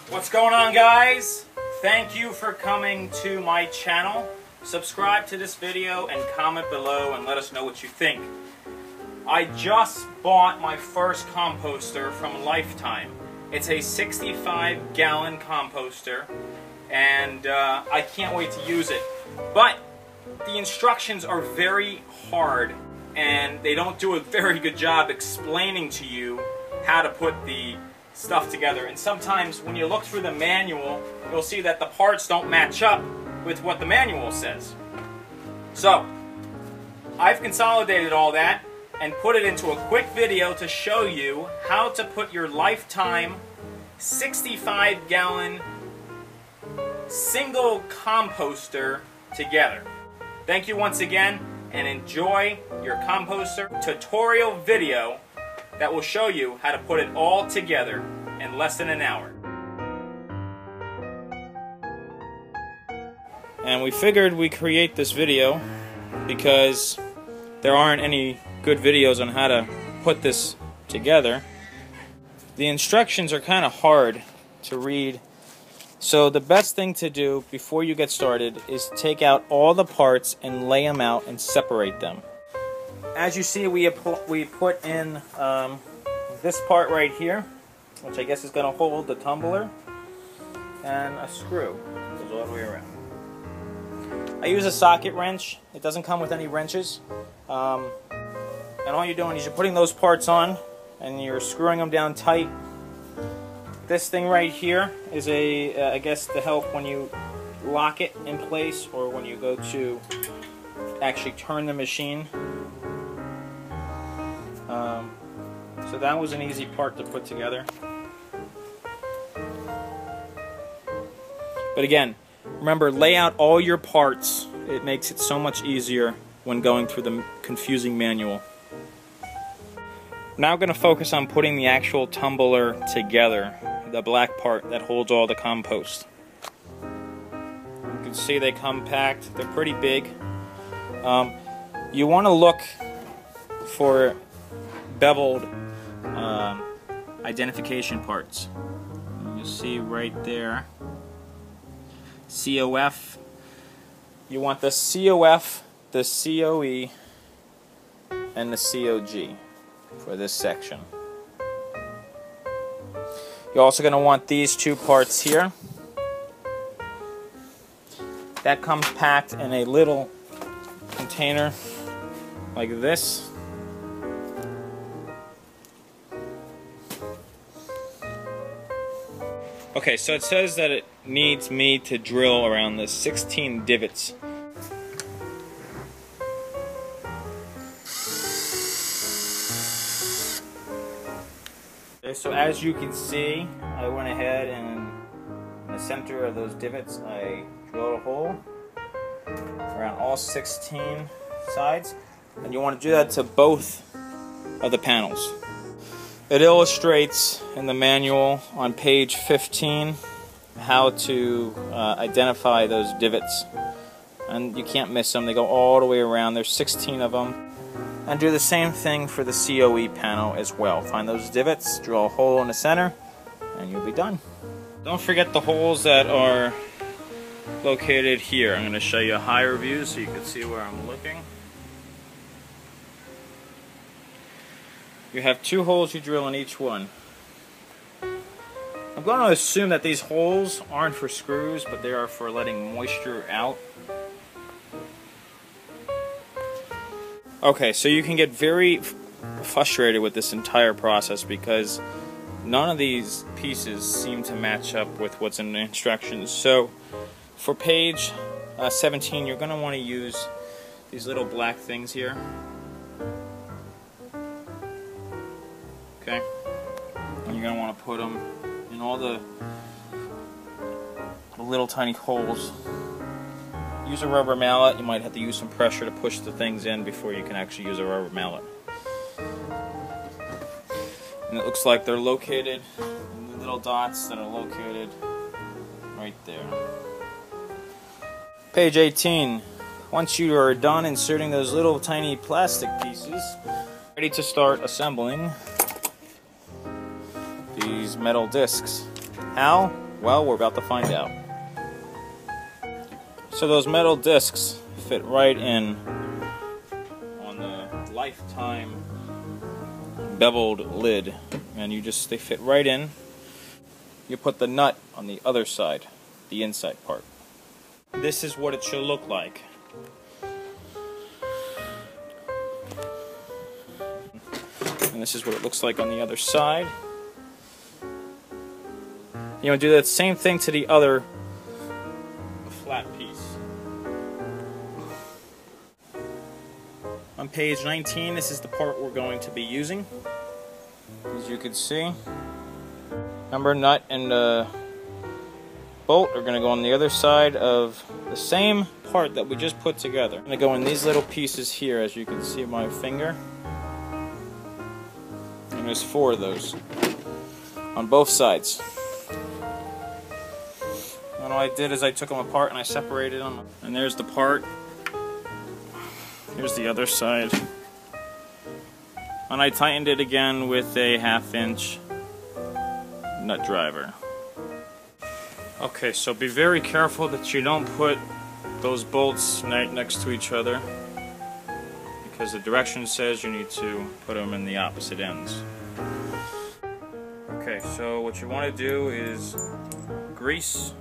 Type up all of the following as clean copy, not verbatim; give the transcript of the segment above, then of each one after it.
What's going on, guys? Thank you for coming to my channel. Subscribe to this video and comment below and let us know what you think. I just bought my first composter from Lifetime. It's a 65-gallon composter, and I can't wait to use it. But the instructions are very hard, and they don't do a very good job explaining to you how to put the stuff together. And sometimes when you look through the manual, you'll see that the parts don't match up with what the manual says. So, I've consolidated all that and put it into a quick video to show you how to put your Lifetime 65-gallon single composter together. Thank you once again, and enjoy your composter tutorial video that will show you how to put it all together in less than an hour. And we figured we'd create this video because there aren't any good videos on how to put this together. The instructions are kind of hard to read, so the best thing to do before you get started is take out all the parts and lay them out and separate them. As you see, we put in this part right here, which I guess is going to hold the tumbler, and a screw goes all the way around. I use a socket wrench. It doesn't come with any wrenches. And all you're doing is you're putting those parts on and you're screwing them down tight. This thing right here is I guess to help when you lock it in place or when you go to actually turn the machine. So that was an easy part to put together. But again, remember, lay out all your parts. It makes it so much easier when going through the confusing manual. Now I'm going to focus on putting the actual tumbler together, the black part that holds all the compost. You can see they come packed. They're pretty big. You want to look for beveled identification parts. You see right there, COF. You want the COF, the COE, and the COG for this section. You're also going to want these two parts here. That comes packed in a little container like this. Okay, so it says that it needs me to drill around the 16 divots. Okay, so as you can see, I went ahead and in the center of those divots I drilled a hole around all 16 sides, and you want to do that to both of the panels. It illustrates in the manual on page 15 how to identify those divots, and you can't miss them. They go all the way around. There's 16 of them. And do the same thing for the COE panel as well. Find those divots, drill a hole in the center, and you'll be done. Don't forget the holes that are located here. I'm going to show you a higher view so you can see where I'm looking. You have 2 holes you drill in each one. I'm going to assume that these holes aren't for screws, but they are for letting moisture out. Okay, so you can get very frustrated with this entire process because none of these pieces seem to match up with what's in the instructions. So for page 17, you're going to want to use these little black things here. Okay, and you're going to want to put them in all the little tiny holes. Use a rubber mallet. You might have to use some pressure to push the things in before you can actually use a rubber mallet. And it looks like they're located in the little dots that are located right there. Page 18. Once you are done inserting those little tiny plastic pieces, ready to start assembling these metal discs. How? Well, we're about to find out. So those metal discs fit right in on the lifetime beveled lid, and they fit right in. You put the nut on the other side, the inside part. This is what it should look like. And this is what it looks like on the other side. You know, do that same thing to the other flat piece. On page 19, this is the part we're going to be using. As you can see, number nut and bolt are going to go on the other side of the same part that we just put together. I'm going to go in these little pieces here, as you can see my finger. And there's 4 of those on both sides. And all I did is I took them apart and I separated them. And there's the part. Here's the other side. And I tightened it again with a 1/2 inch nut driver. Okay, so be very careful that you don't put those bolts right next to each other, because the direction says you need to put them in the opposite ends. Okay, so what you want to do is grease.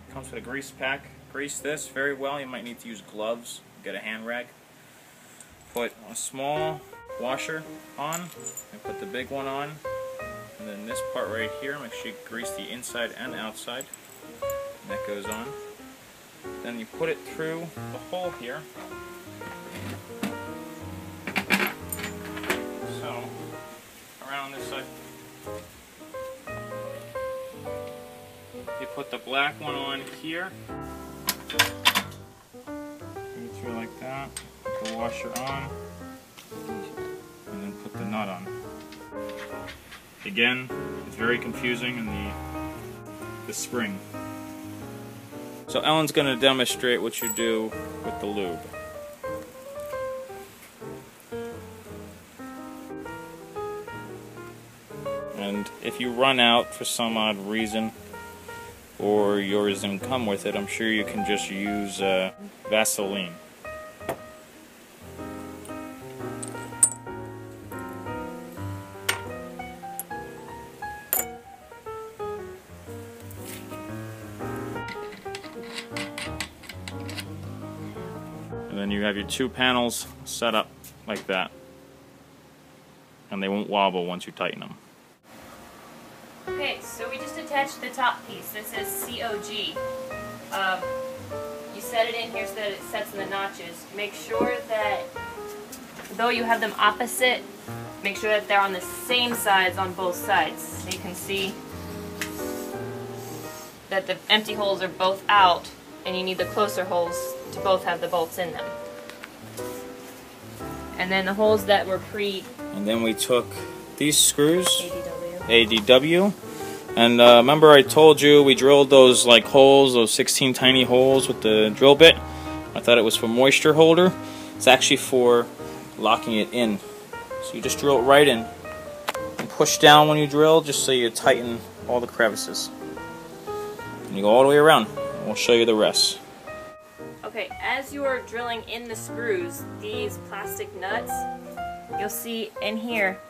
It comes with a grease pack. Grease this very well. You might need to use gloves. Get a hand rag. Put a small washer on and put the big one on, and then this part right here, make sure you grease the inside and outside, and that goes on. Then you put it through the hole here. So around this side, you put the black one on here, put it through like that, put the washer on, and then put the nut on. Again, it's very confusing in the spring. So Ellen's going to demonstrate what you do with the lube. And if you run out for some odd reason, or yours didn't come with it, I'm sure you can just use Vaseline. And then you have your 2 panels set up like that, and they won't wobble once you tighten them. Okay, so we just attached the top piece. This is COG. You set it in here so that it sets in the notches. Make sure that, though you have them opposite, make sure that they're on the same sides on both sides. So you can see that the empty holes are both out, and you need the closer holes to both have the bolts in them. And then the holes that were And then we took these screws, ADW. ADW, and remember I told you we drilled those like holes, those 16 tiny holes with the drill bit. I thought it was for moisture holder. It's actually for locking it in. So you just drill it right in and push down when you drill, just so you tighten all the crevices. And you go all the way around. We'll show you the rest. Okay, as you are drilling in the screws, these plastic nuts, you'll see in here,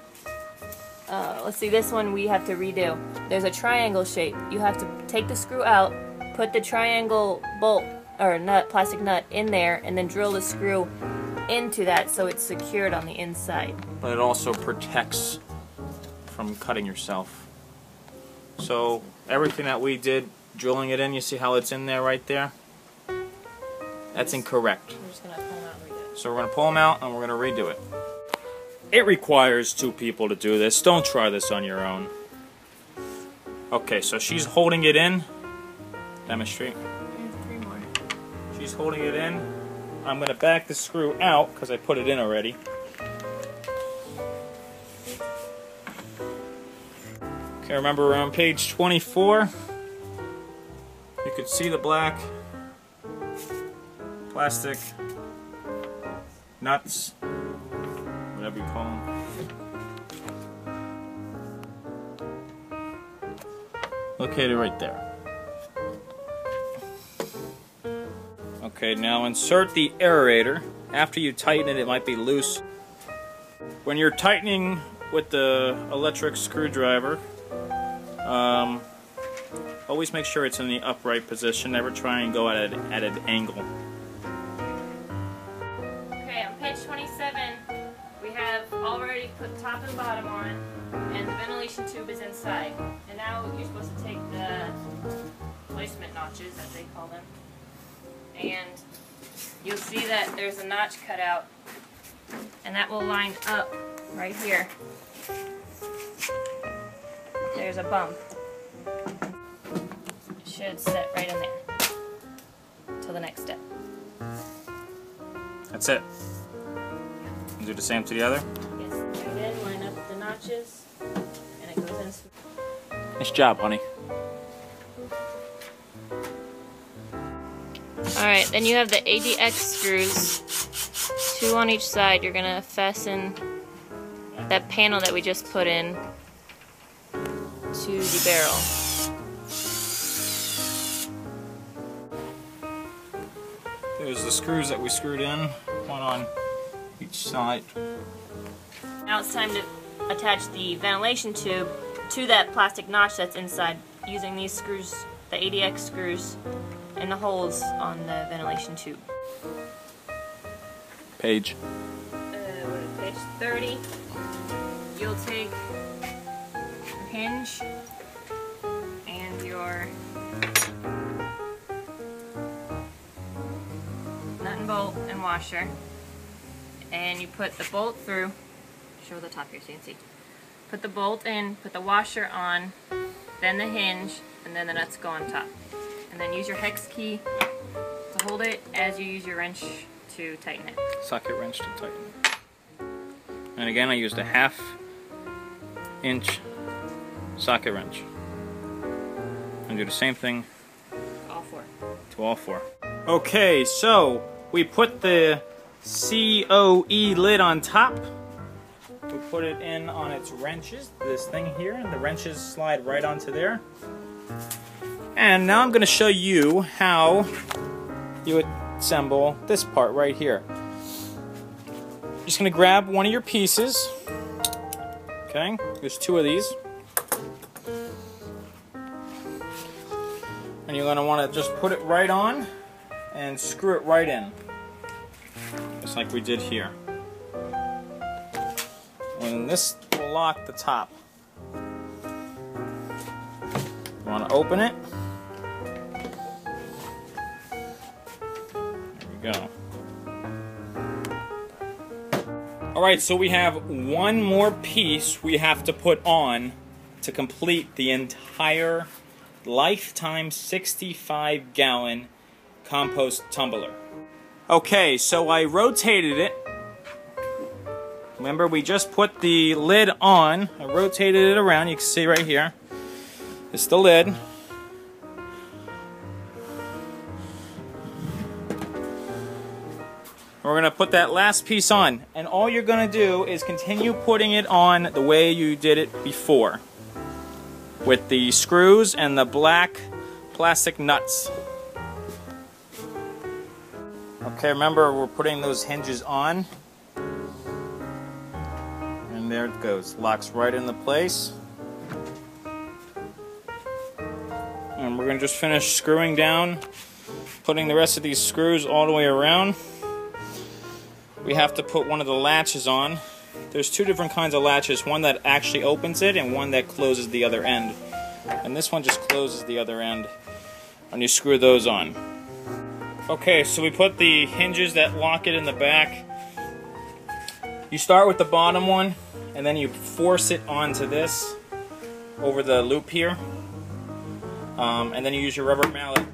let's see, this one we have to redo. There's a triangle shape. You have to take the screw out, put the triangle bolt, or nut, plastic nut in there, and then drill the screw into that so it's secured on the inside. But it also protects from cutting yourself. So everything that we did, drilling it in, you see how it's in there right there? That's incorrect. We're just going to pull them out and redo it. So we're going to pull them out and we're going to redo it. It requires 2 people to do this. Don't try this on your own. Okay, so she's holding it in. Demonstrate. 3 more. She's holding it in. I'm going to back the screw out because I put it in already. Okay, remember we're on page 24. You can see the black plastic nuts, whatever you call them. located right there. Okay, now insert the aerator. After you tighten it, it might be loose. When you're tightening with the electric screwdriver, always make sure it's in the upright position. Never try and go at an angle. Okay, on page 27, we have already put top and bottom on, and the ventilation tube is inside. And now you're supposed to take the placement notches, as they call them, and you'll see that there's a notch cut out, and that will line up right here. There's a bump. It should set right in there till the next step. That's it. And do the same to the other. Yes, right in, line up the notches, and it goes in. Nice job, honey. Alright, then you have the ADX screws, 2 on each side. You're going to fasten that panel that we just put in to the barrel. There's the screws that we screwed in, one on each side. Now it's time to attach the ventilation tube to that plastic notch that's inside using these screws, the ADX screws, in the holes on the ventilation tube. Page. Page 30. You'll take your hinge and your nut and bolt and washer, and you put the bolt through. Show the top here so you can see. Put the bolt in, put the washer on, then the hinge, and then the nuts go on top. And then use your hex key to hold it as you use your wrench to tighten it. Socket wrench to tighten it. And again, I used a 1/2 inch socket wrench. And do the same thing All four. to all 4. Okay, so we put the COE lid on top. We put it in on its wrenches, this thing here, and the wrenches slide right onto there. And now I'm going to show you how you assemble this part right here. You're just going to grab one of your pieces. Okay, there's 2 of these. And you're going to want to just put it right on and screw it right in. Just like we did here. And this will lock the top. You want to open it. There we go. Alright, so we have one more piece we have to put on to complete the entire lifetime 65-gallon compost tumbler. Okay, so I rotated it. Remember, we just put the lid on. I rotated it around. You can see right here. It's the lid. We're going to put that last piece on. And all you're going to do is continue putting it on the way you did it before. With the screws and the black plastic nuts. Okay, remember, we're putting those hinges on. And there it goes. Locks right into place. And we're going to just finish screwing down, putting the rest of these screws all the way around. We have to put one of the latches on. There's 2 different kinds of latches, one that actually opens it and one that closes the other end. And this one just closes the other end, and you screw those on. Okay, so we put the hinges that lock it in the back. You start with the bottom one, and then you force it onto this, over the loop here. And then you use your rubber mallet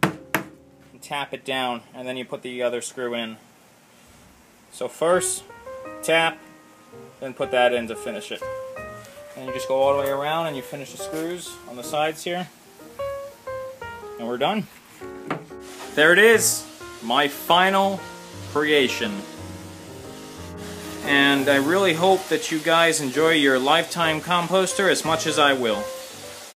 and tap it down, and then you put the other screw in. So first, tap, then put that in to finish it. And you just go all the way around and you finish the screws on the sides here. And we're done. There it is, my final creation. And I really hope that you guys enjoy your lifetime composter as much as I will.